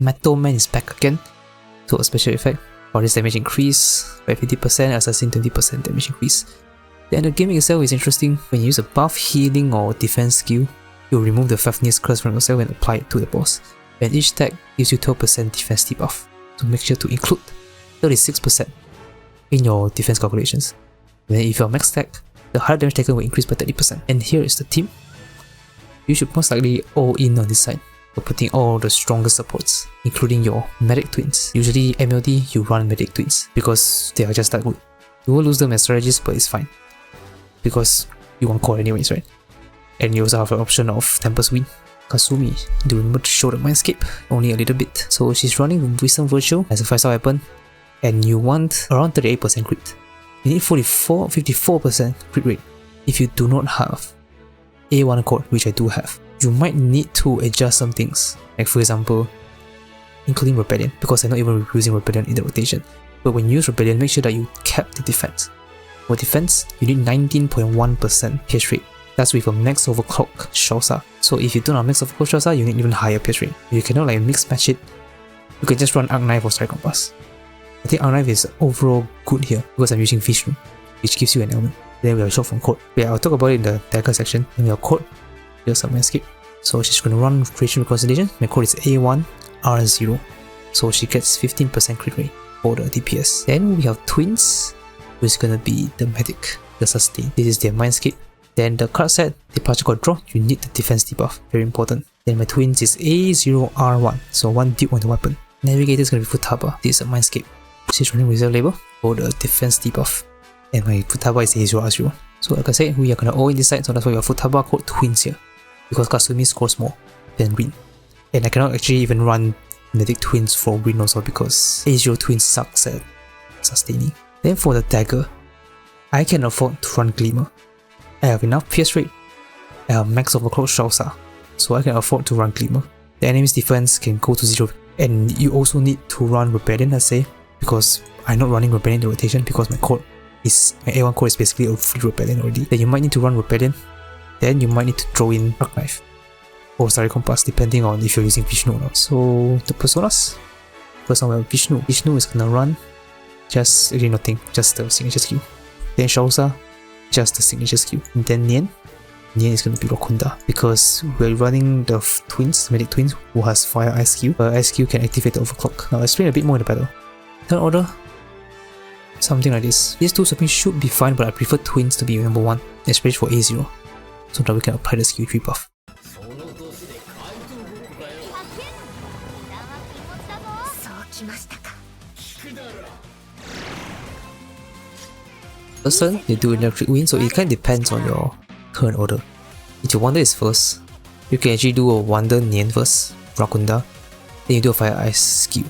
Metal Man is back again. So a special effect. Forest damage increase by 50%, assassin 20% damage increase. Then the gimmick itself is interesting. When you use a buff, healing or defense skill, you'll remove the Fafnir's curse from yourself and apply it to the boss. And each tag gives you 12% defense debuff. So make sure to include 36% in your defense calculations. And then if you're max tag, the hard damage taken will increase by 30%. And here is the team. You should most likely all in on this side for putting all the strongest supports, including your medic twins. Usually MLD, you run medic twins because they are just that good. You will lose them as strategies, but it's fine because you want core anyways, right? And you also have the option of Tempest Wind. Kasumi, do remember to show the Mindscape only a little bit. So she's running Wisdom Virtue as a 5-star weapon, and you want around 38% crit. You need 54% crit rate if you do not have A1 core, which I do have. You might need to adjust some things, like for example, including Rebellion, because I'm not even using Rebellion in the rotation. But when you use Rebellion, make sure that you cap the defense. For defense, you need 19.1% pierce rate. That's with a max overclock Shausa. So if you don't have max overclock Shausa, you need even higher pierce rate. You cannot like mix match it. You can just run Arc Knife or Strike Compass. I think Arc Knife is overall good here because I'm using Vishnu, which gives you an element. Then we have a shot from Code. But yeah, I'll talk about it in the dagger section. And we have Code. Here's some escape. So she's going to run Creation Reconciliation. My code is A1 R0. So she gets 15% crit rate for the DPS. Then we have Twins, which is going to be the Medic, the Sustain. This is their Mindscape. Then the card set, Departure Code Draw, you need the defense debuff, very important. Then my Twins is A0R1, so 1 dupe on the weapon. Navigator is going to be Futaba, this is a Mindscape. She's running Reserve Label for the defense debuff. And my Futaba is A0R0. So like I said, we are going to all in this side, so that's why we have Futaba called Twins here. Because Kasumi scores more than Rin. And I cannot actually even run Medic Twins for Rin also because A0 Twins sucks at sustaining. Then for the dagger, I can afford to run Glimmer. I have enough pierce rate. I have max overclock Shausa, so I can afford to run Glimmer. The enemy's defense can go to 0, and you also need to run Rebellion, let's say, because I'm not running Rebellion in the rotation because my A1 code is basically a free Rebellion already. Then you might need to run Rebellion. Then you might need to throw in Arc Knife or Starry Compass depending on if you're using Vishnu or not. So the personas, first one we have Vishnu. Vishnu is gonna run just really nothing, just the signature skill. Then Shausa, just the signature skill. And then Nien is gonna be Rakunda because we're running the twins, Medic Twins, who has Fire Ice skill. Ice skill can activate the overclock. Now I'll explain a bit more in the battle. Turn order, something like this. These two swapping should be fine, but I prefer Twins to be number 1, especially for A0. So now we can apply the skill 3 buff. First turn, you do Electric Wind, so it kind of depends on your turn order. If your Wonder is first, you can actually do a Wonder Nien first, Rakunda, then you do a Fire Ice skill.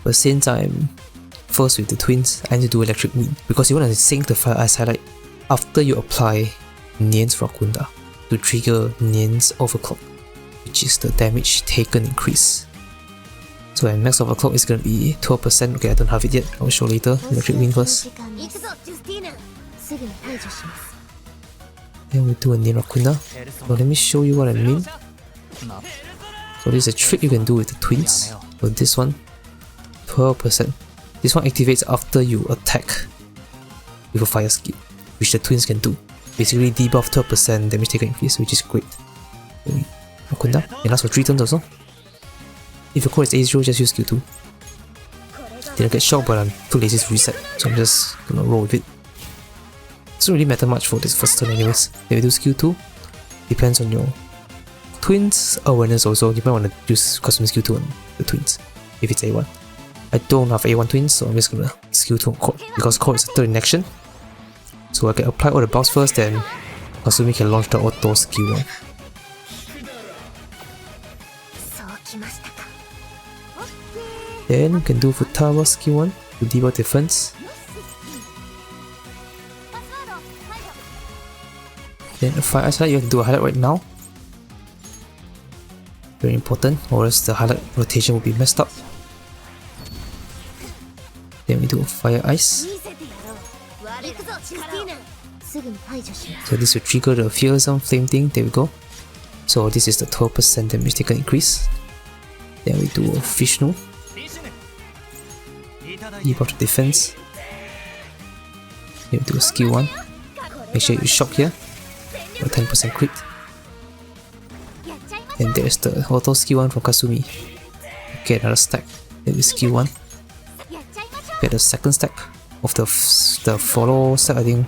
But since I'm first with the Twins, I need to do Electric Wind because you want to sync the Fire Ice highlight after you apply Nien's Rakunda to trigger Nien's Overclock, which is the damage taken increase. So my max overclock is going to be 12%. Okay, I don't have it yet. I'll show later. Electric Wind first. Then we do a Nien Rakunda. So let me show you what I mean. So this is a trick you can do with the Twins. For this one, 12%. This one activates after you attack with a fire skill, which the Twins can do. Basically debuff 12% damage taken increase, which is great. Rakunda. It lasts for 3 turns also. If your core is A0, just use skill 2. Didn't get shocked, but I'm too lazy to reset, so I'm just gonna roll with it. Doesn't really matter much for this first turn anyways. If you do skill 2, depends on your Twins awareness also. You might want to use custom skill 2 on the Twins, if it's A1. I don't have A1 Twins, so I'm just gonna skill 2 on Core, because Core is a third in action. So I can apply all the buffs first, then Kasumi can launch the auto skill 1. Then you can do Futaba skill 1 to debuff defense. Then a Fire Ice highlight, you have to do a highlight right now. Very important, or else the highlight rotation will be messed up. Then we do a Fire Ice. So this will trigger the Fearsome Flame thing, there we go. So this is the 12% damage taken increase. Then we do Vishnu. Debuff the defense. Then we do skill 1. Make sure you shock here. For 10% crit. And there's the auto skill 1 from Kasumi. Get another stack. Then we skill 1. Get the second stack of the follow step, I think.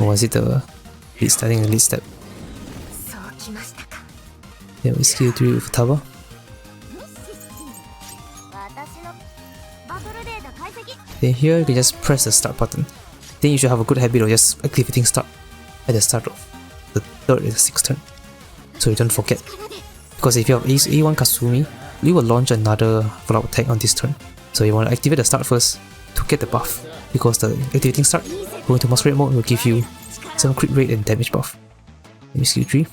Or was it the lead step? I think the lead step. Then we skill 3 with Taba. Then here you can just press the start button. Then you should have a good habit of just activating start at the start of the 3rd and 6th turn, so you don't forget. Because if you have A1 Kasumi, you will launch another follow-up attack on this turn. So you want to activate the start first to get the buff, because the activating start going to masquerade mode will give you some crit rate and damage buff. Let me skill 3.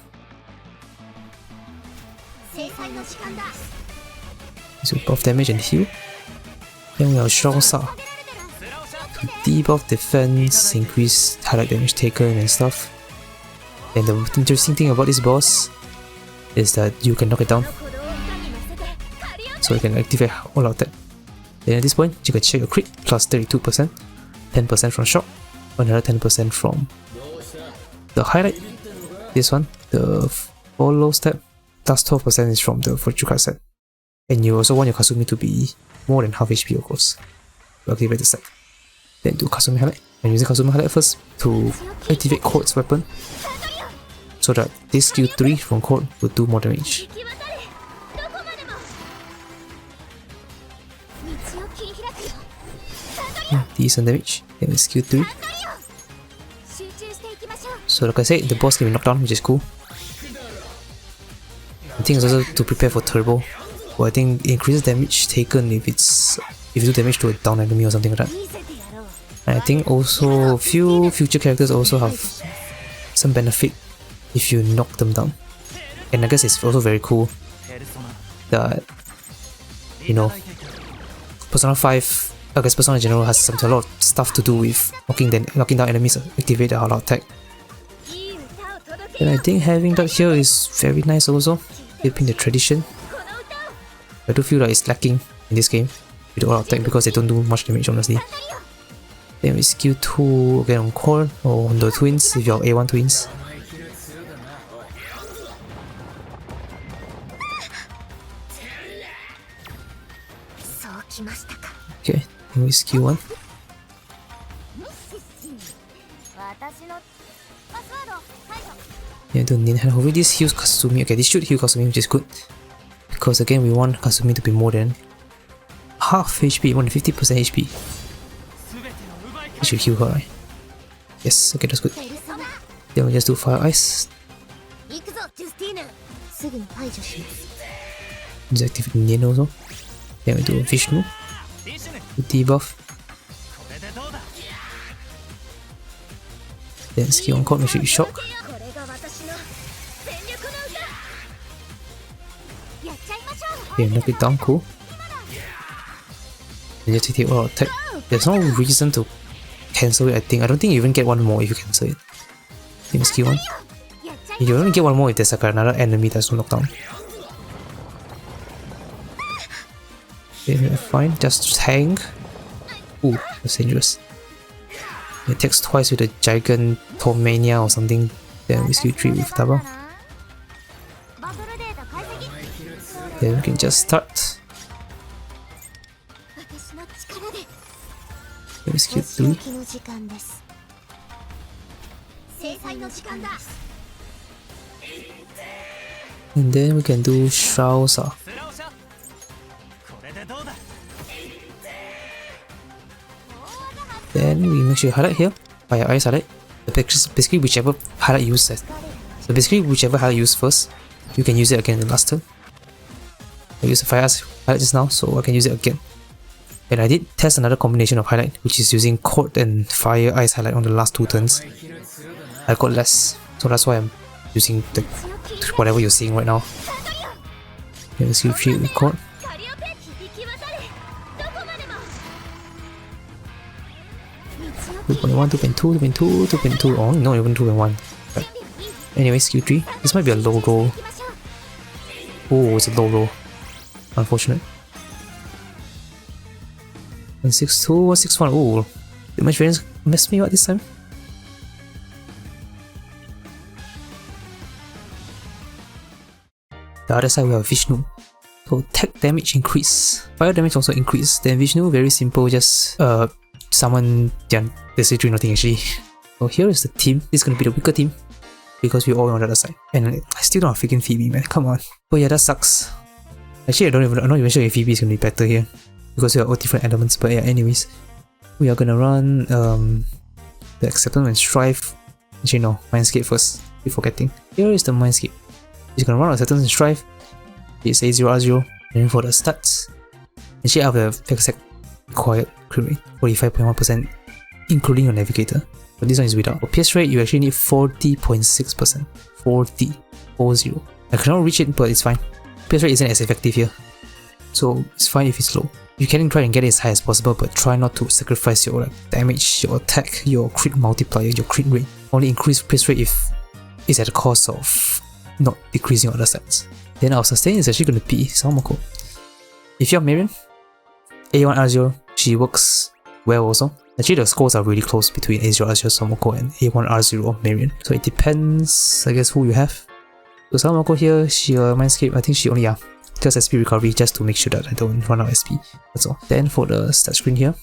So buff damage and heal. Then we have Shrosa to debuff defense, increase highlight damage taken and stuff. And the interesting thing about this boss is that you can knock it down, so you can activate all out attack. Then at this point, you can check your crit plus 32%, 10% from shock, another 10% from the highlight. This one, the follow step, plus 12% is from the virtue card set. And you also want your Kasumi to be more than half HP, of course. To activate the set. Then do Kasumi highlight. And using Kasumi highlight first to activate Court's weapon, so that this skill 3 from Court will do more damage. Decent damage. Then skill 3. So like I said, the boss can be knocked down, which is cool. I think it's also to prepare for turbo. Well, I think it increases damage taken if you do damage to a down enemy or something like that. And I think also few future characters also have some benefit if you knock them down. And I guess it's also very cool that, you know, Persona 5, I guess Persona in general has a lot of stuff to do with knocking down enemies, activate the all-out attack. And I think having that here is very nice also, keeping the tradition. I do feel like it's lacking in this game with the all-out attack because they don't do much damage, honestly. Then we skill 2 again on Core or on the twins if you have A1 twins. Okay, then we skill 1. Yeah, don't need hand. Hopefully this heals Kasumi. Okay, this should heal Kasumi, which is good. Because again, we want Kasumi to be more than half HP, more than 50% HP. It should heal her, right? Yes, okay, that's good. Then we just do Fire Ice. Just activate Nien also. Then we do Vishnu. Debuff. Then skill on Court, make sure you shock. Yeah, knock it down, cool. And just take all attack. There's no reason to cancel it, I think. I don't think you even get one more if you cancel it. Then skill 1. You only get one more if there's like another enemy that's not knocked down. Okay, fine, just tank. Ooh, that's dangerous. It attacks twice with a Giant Tormania or something. Then we skill 3 with Taba. Then we can just start. Then we skill 3. And then we can do Shrousa. Then we make sure you highlight here. Fire Ice highlight. Basically whichever highlight you use. So basically whichever highlight you use first, you can use it again in the last turn. I used the Fire Ice highlight just now, so I can use it again. And I did test another combination of highlight, which is using Court and Fire Ice highlight on the last 2 turns. I got less, so that's why I'm using the whatever you're seeing right now. Then skill 3 with Court. 2.1, 2.2, 2.2, 2.2. Oh, not even 2.1. But anyway, skill 3. This might be a low roll. Oh, it's a low roll. Unfortunate. 162, 161. Oh, damage variance messed me up this time. The other side we have Vishnu. So tech damage increase, fire damage also increase. Then Vishnu, very simple, just summon basically nothing actually. So here is the team. This is gonna be the weaker team because we're all on the other side. And I still don't have freaking Phoebe, man. Come on. But yeah, that sucks. Actually, I'm not even sure if Phoebe is gonna be better here because we are all different elements. But yeah, anyways, we are gonna run the acceptance and strive. Actually, no, Mindscape first. Keep forgetting. Here is the Mindscape. He's gonna run acceptance and strive. It's A0R0. And then for the stats, actually, I have the FAFNIR required crit rate 45.1%, including your navigator. But this one is without. For PS rate, you actually need 40.6%. 40. I cannot reach it, but it's fine. PS rate isn't as effective here, so it's fine if it's low. You can try and get it as high as possible, but try not to sacrifice your damage, your attack, your crit multiplier, your crit rate. Only increase PS rate if it's at the cost of not decreasing other stats. Then our sustain is actually going to be Samako. If you're Marion, A1R0, she works well also. Actually, the scores are really close between A0R0 Samako and A1R0 of Marion. So it depends, I guess, who you have. So Samako here, she Mindscape, I think she only just SP recovery just to make sure that I don't run out of SP. That's all. Then for the stat screen here,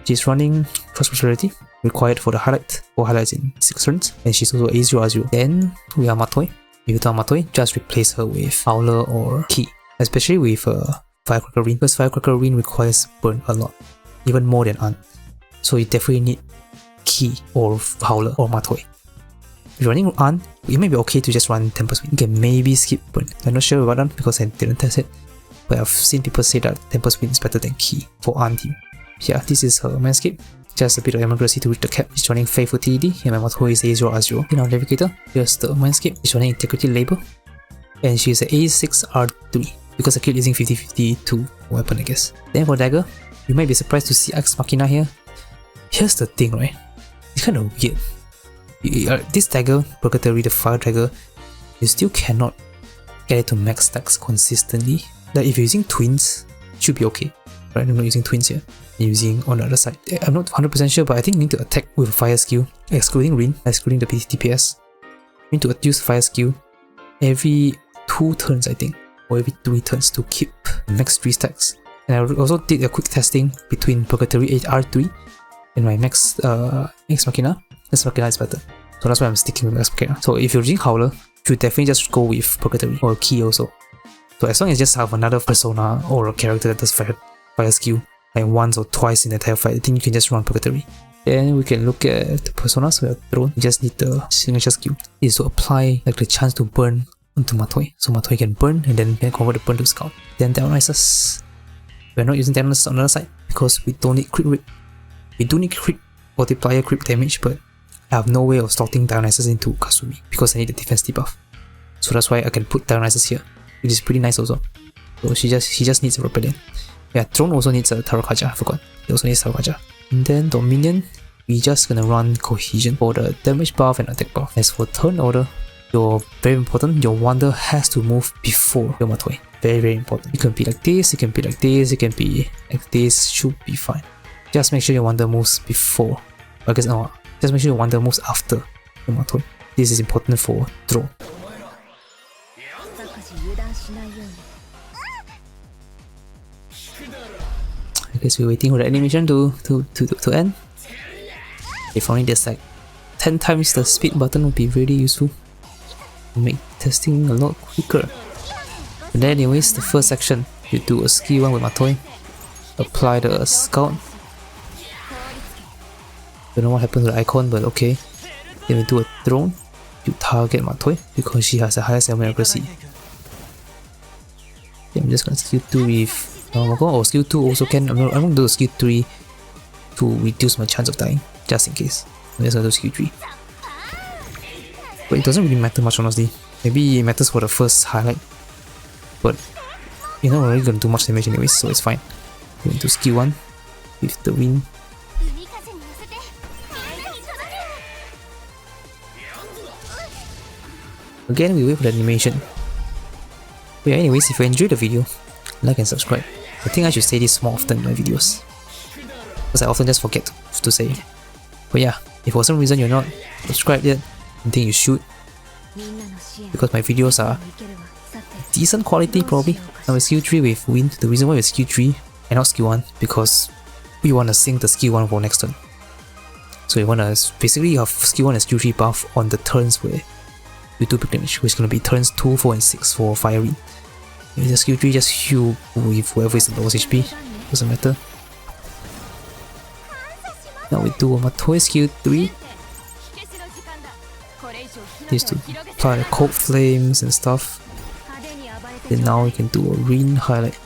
she's running Cross Prosperity, required for the highlight. 4 highlights in 6 turns. And she's also A0R0. Then we have Matoi. If you don't have Matoi, just replace her with Howler or Key. Especially with Firecracker Ring, because Firecracker Ring requires burn a lot. Even more than An. So you definitely need Key or Howler or Matoi. If you're running An, it may be okay to just run Tempest Wind. You can maybe skip burn. I'm not sure about that because I didn't test it. But I've seen people say that Tempest Wind is better than Key for An team. Yeah, this is her Manscape. Just a bit of emergency to reach the cap. It's running Faithful TD, and my motto is A0R0. In our Navigator, here's the Mindscape. It's running Integrity Labor, and she's an A6R3 because I keep using 50-50 to weapon, I guess. Then for Dagger, you might be surprised to see Ex Machina here. Here's the thing, right? It's kind of weird. This Dagger, Purgatory, the Fire Dagger, you still cannot get it to max stacks consistently. Like if you're using twins, it should be okay. Right, I'm not using twins here. I'm using on the other side. I'm not 100% sure, but I think you need to attack with a fire skill, excluding Rin, excluding the DPS. You need to use fire skill every 2 turns, I think, or every 3 turns to keep max 3 stacks. And I also did a quick testing between Purgatory R3 and my next Ex Machina. Ex Machina is better, so that's why I'm sticking with Ex Machina. So if you're using Howler, you should definitely just go with Purgatory or Key also. So as long as you just have another persona or a character that does fire skill like once or twice in the entire fight, I think you can just run Purgatory. Then we can look at the personas. We have Throne. You just need the signature skill. It is to apply like the chance to burn onto Matoi. So Matoi can burn and then can convert the burn to scout. Then Dionysus. We're not using Dionysus on the other side because we don't need crit rate. We do need crit multiplier crit damage, but I have no way of slotting Dionysus into Kasumi because I need the defense debuff. So that's why I can put Dionysus here, which is pretty nice also. So she just needs a Rebellion. Yeah, Throne also needs a Tarot-Kaja, I forgot. He also needs Tarot-Kaja. And then Dominion, we just gonna run Cohesion for the damage buff and attack buff. As for turn order, very important, your Wander has to move before your Matoi. Very, very important. It can be like this, it can be like this, it can be like this, should be fine. Just make sure your Wander moves before. I guess no, just make sure your Wander moves after your Matoi. This is important for Throne. I guess we're waiting for the animation to end. If only there's like 10 times the speed button would be really useful. Make testing a lot quicker. And then anyways, the first section, you do a skill 1 with Matoi. Apply the scout. Don't know what happened to the icon, but okay. Then we do a Throne. You target Matoi because she has the highest element accuracy. Then I'm just gonna skill 2 with or skill 2 also can. I'm gonna do a skill 3 to reduce my chance of dying, just in case. I'm just gonna do skill 3. But it doesn't really matter much, honestly. Maybe it matters for the first highlight, but you're not really gonna do much damage anyways, so it's fine. We're into skill 1 with the wind. Again, we wait for the animation. But yeah, anyways, if you enjoyed the video, like and subscribe. I think I should say this more often in my videos, because I often just forget to say. But yeah, if for some reason you're not subscribed yet, I think you should, because my videos are decent quality probably. Now with skill 3 with wind, the reason why with skill 3 and not skill 1, because we want to sync the skill 1 for next turn. So you want to basically have skill 1 and skill 3 buff on the turns where you do big damage, which is going to be turns 2, 4 and 6 for fire wind. With the skill 3, just heal with whoever is the lowest HP, doesn't matter. Now we do a Matoi skill 3. Needs to apply the cold flames and stuff. Then now we can do a rain highlight.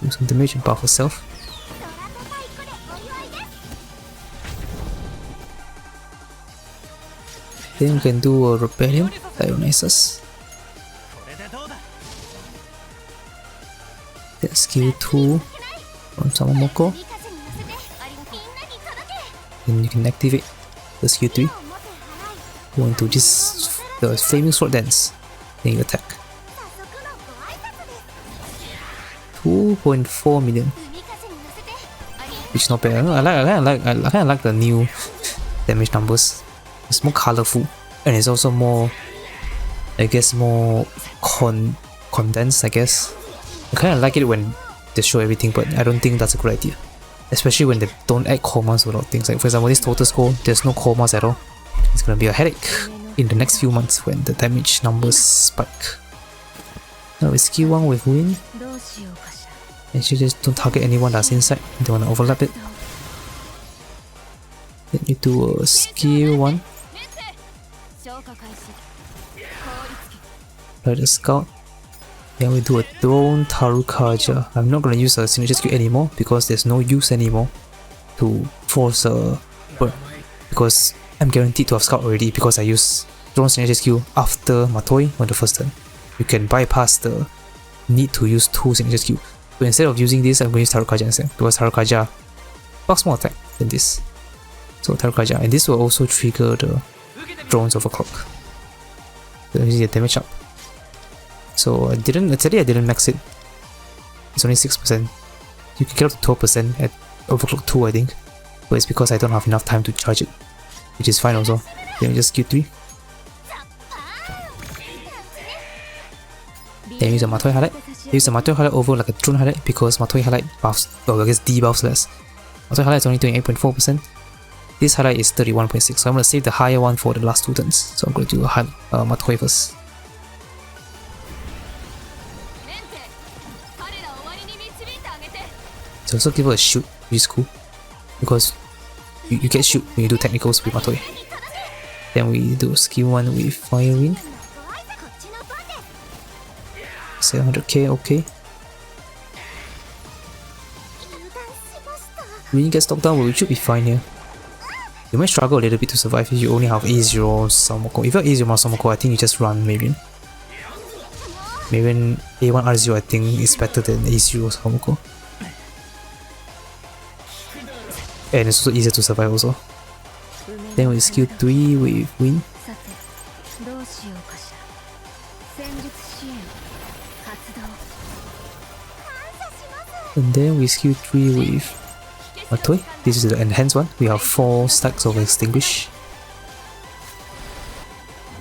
Do some damage and buff herself. Then we can do a rebellion, Dionysus. Then skill 2 from Samamoko. Then you can activate the skill 3. Go into this, the flaming sword dance. Then you attack. 2.4 million, which is not bad. I kind of like the new damage numbers. It's more colorful and it's also more, I guess, more condensed. I guess I kind of like it when they show everything, but I don't think that's a good idea, especially when they don't add commas or things. Like for example, this total score, there's no commas at all. It's gonna be a headache in the next few months when the damage numbers spike. Now with skill 1 with wind, actually just don't target anyone that's inside, you don't want to overlap it. Then you do a skill 1. Like the scout. Then we do a drone Tarukaja. I'm not gonna use a signature skill anymore because there's no use anymore to force a burn, because I'm guaranteed to have scout already because I use drone signature skill after Matoi on the first turn. You can bypass the need to use 2 signature skill. So instead of using this, I'm going to use Tarukaja instead, because Tarukaja buffs more attack than this. So Tarukaja, and this will also trigger the drones overclock. So using the damage up. So I didn't max it. It's only 6%. You can get up to 12% at overclock 2, I think. But it's because I don't have enough time to charge it, which is fine also. Then just skill 3. Then use a Matoi highlight. Use the Matoi highlight over like a drone highlight because Matoi highlight buffs, or I guess debuffs less. Matoi highlight is only doing 8.4%. This highlight is 31.6%, so I'm going to save the higher one for the last 2 turns. So I'm going to do a Matoi first. So also give her a shoot, which is cool, because you get shoot when you do technicals with Matoi. Then we do skill 1 with Fire Wind. 700k, okay. When you get stocked down, we should be fine here. You might struggle a little bit to survive if you only have A0 Samoko. If you have A0 Samoko, I think you just run Marion. Marion A1 R0 I think is better than A0 Samoko. And it's also easier to survive also. Then with skill 3 with Wind. And then with skill 3 with Matoi. This is the enhanced one. We have 4 stacks of Extinguish.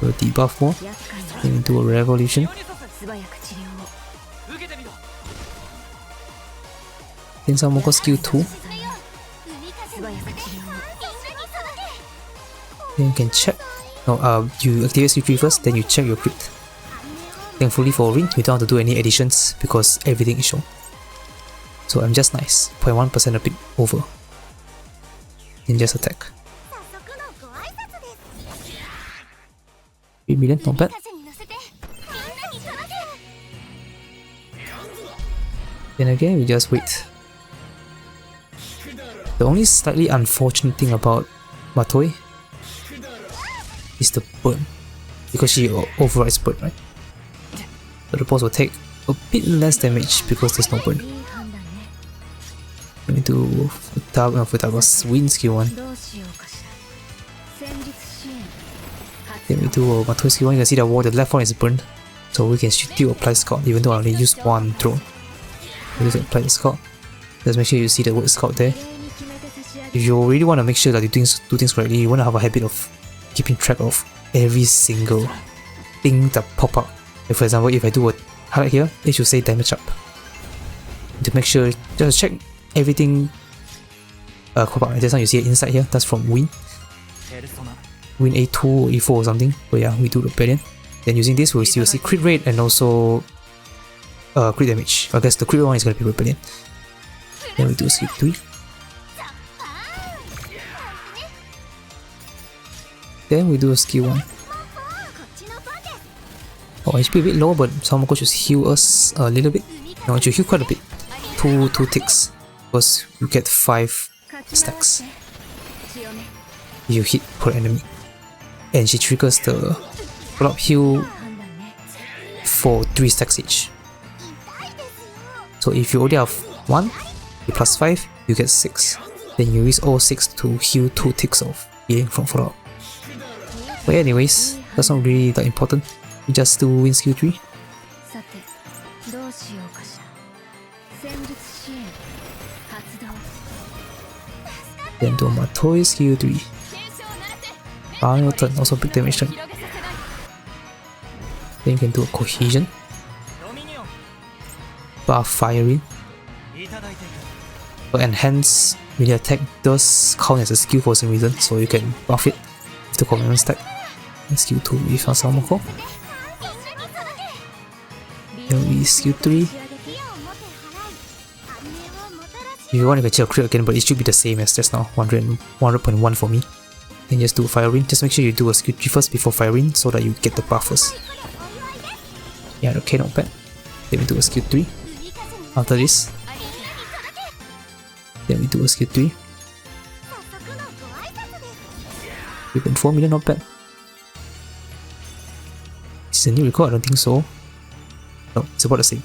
We'll debuff more. Then we do a Revolution. Then Samoko skill 2. Then you can check. No, you activate skill 3 first, then you check your crit. Thankfully for Ring, you don't have to do any additions because everything is shown. So I'm just nice, 0.1% a bit over. Then just attack. 3 million, not bad. Then again, we just wait. The only slightly unfortunate thing about Matoi is the burn, because she overrides burn, right? So the boss will take a bit less damage because there's no burn. Let me do Futaga's Wind skill 1. Then we do Matoi skill 1. You can see the wall, the left one is burned. So we can still apply Scout even though I only use one throw. We just apply the Scout. Just make sure you see the word Scout there. If you really want to make sure that you do things correctly, you want to have a habit of keeping track of every single thing that pop up. Like for example, if I do a highlight here, it should say damage up. To make sure, just check everything pop up. Just now you see it inside here, that's from Win. Win A2 or E4 or something. But yeah, we do Rebellion. Then using this, we'll still see crit rate and also crit damage. I guess the crit one is going to be Rebellion. Then we do skill 3. Then we do a skill 1. Oh, HP a bit low, but someone could just heal us a little bit. No, it should heal quite a bit. Two ticks. Because you get 5 stacks. You hit per enemy. And she triggers the follow-up heal for 3 stacks each. So if you only have 1, you plus 5, you get 6. Then you use all 6 to heal 2 ticks of healing from follow-up. But anyways, that's not really that important. We just do win skill 3. Then do my toy skill 3. Final turn, also big damage turn. Then you can do a cohesion. Buff firing. But enhance melee attack does count as a skill for some reason, so you can buff it with the commitment stack. And skill 2 with a summon call. Then we skill 3. If you want, you can check a crit again, but it should be the same as just now, 100.1 for me. Then just do fire ring. Just make sure you do a skill 3 first before fire ring so that you get the buff first. Yeah, okay, not bad. Then we do a skill 3. After this, then we do a skill 3. 3.4 million, not bad. Is this a new record? I don't think so. No, it's about the same.